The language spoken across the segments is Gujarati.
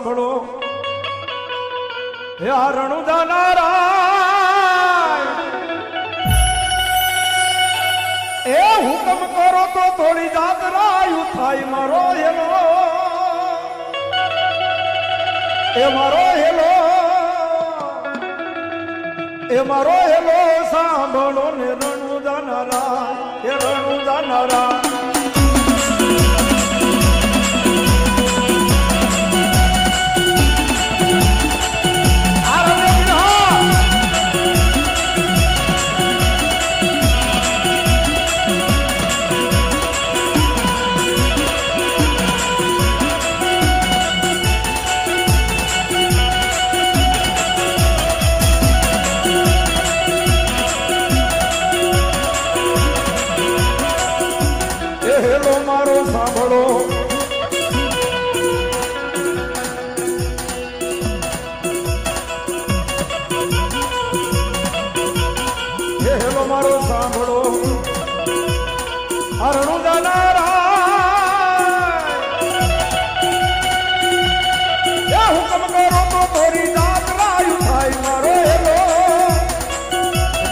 સાંભળો હે આ રણુજા નારાય એ હુકમ કરો તો થોડી જાત રાયું થાય મારો હેલો એ મારો હેલો એ મારો હેલો સાંભળો ને રણુજા નારાય એ રણુજા નારાય મારો સાંભળો રણુજા નારાય હુકમ કરો તો થોડી જાત રાયું થાય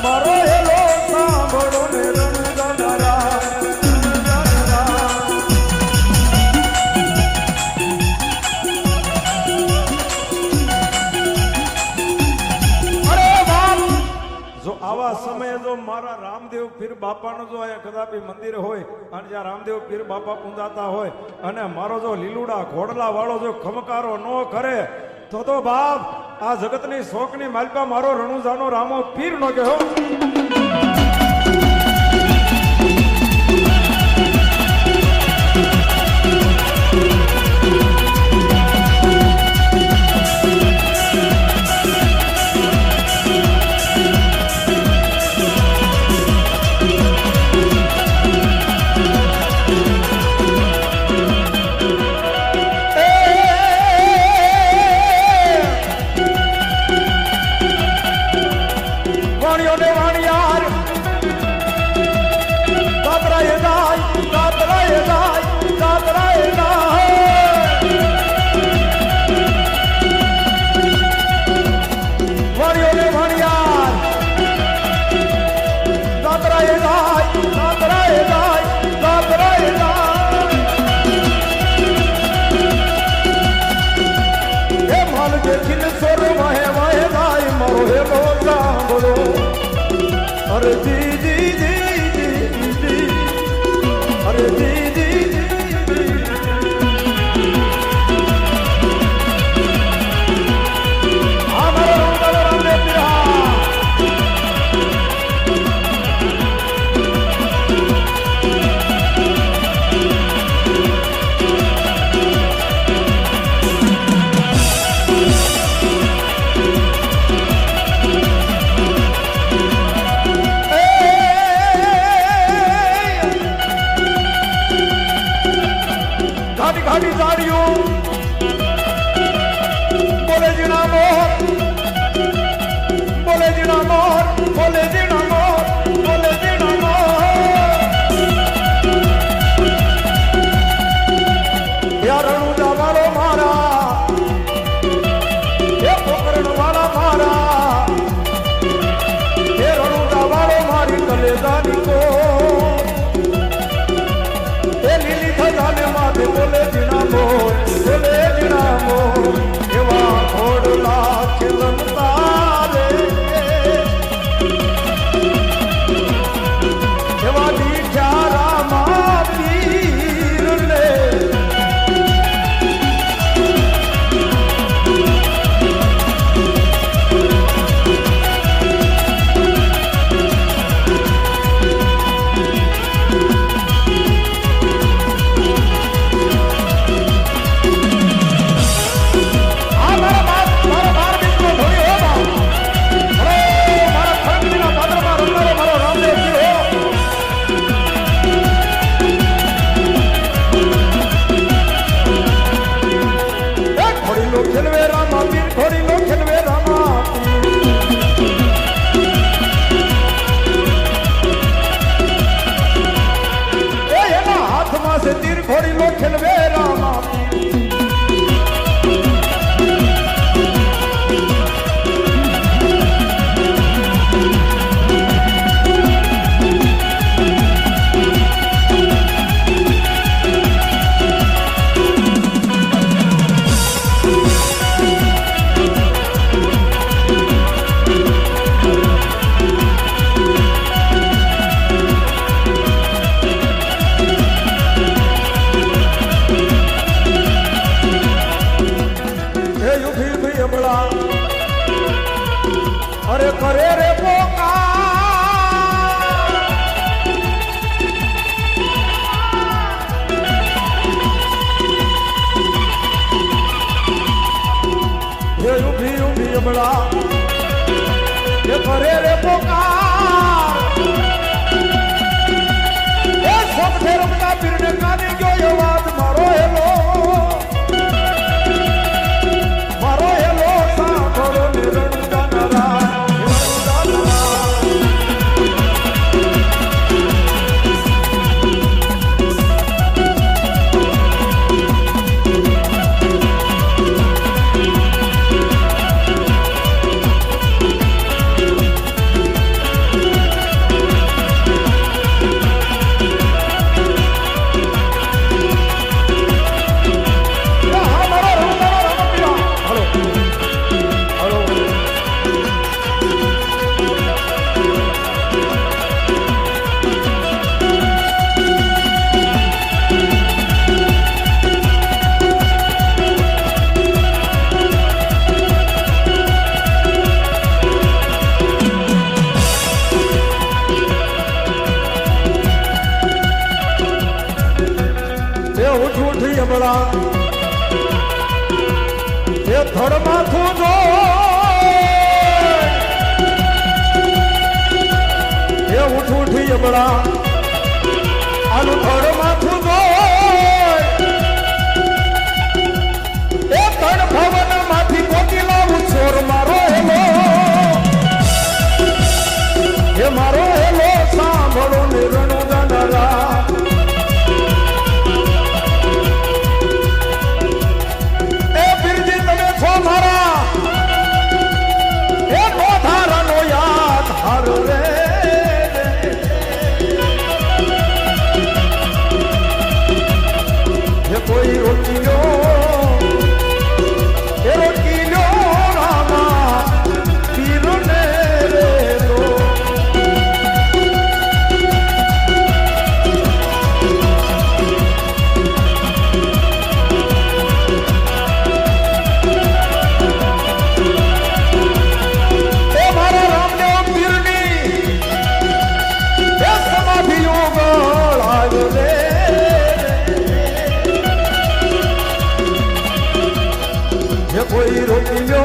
મારો હેલો સાંભળો ને રણુજા નારાય આવા સમયે જો મારા રામદેવ પીર બાપાનું જો અહીંયા કદાપી મંદિર હોય અને જ્યાં રામદેવ પીર બાપા પૂંજાતા હોય અને મારો જો લીલુડા ઘોડલા વાળો જો ખમકારો ન કરે તો બાપ આ જગતની શોકની માલપા મારો રણુજાનો રામો પીર નો કહેવો अरे जी जी जी जी जी अरे जी जी जी घाटी साड़ियों बोले जीना मोर बोले जीना मोर बोले जीना मोर बोले जीना मोर यार रणुजा वालो मारा ये पोकरण वाला मारा ये रणुजा वालो मारी कलेजानी को बोले जीना मोर एवा घोड़ला खिलता रे एवा दीठा रामा पीर ने અબળા અરે કરે રે પોકાર હે ઊભી ઊભી અબળા એ કરે રે પોકાર એ સોમઠે રમતા પીરને કાને ગયો એ વાત મારો હેલો સાંભળો નિરણ ગાનરા અબળા એ થડ માથું જો એ ઉઠી અબળા આનું થડ માથું જો એ થડ ભવન માંથી કોટી લાવું છોર મારો હેલો એ મારો હેલો સાંભળો નિરણો ગાનરા કોઈ રોટીલો એ રોટીલો રામા પીરને રે લો એ મારા રામદેવ પીરની એ સમાધિઓ ગળાય રે કોઈ રોકી લો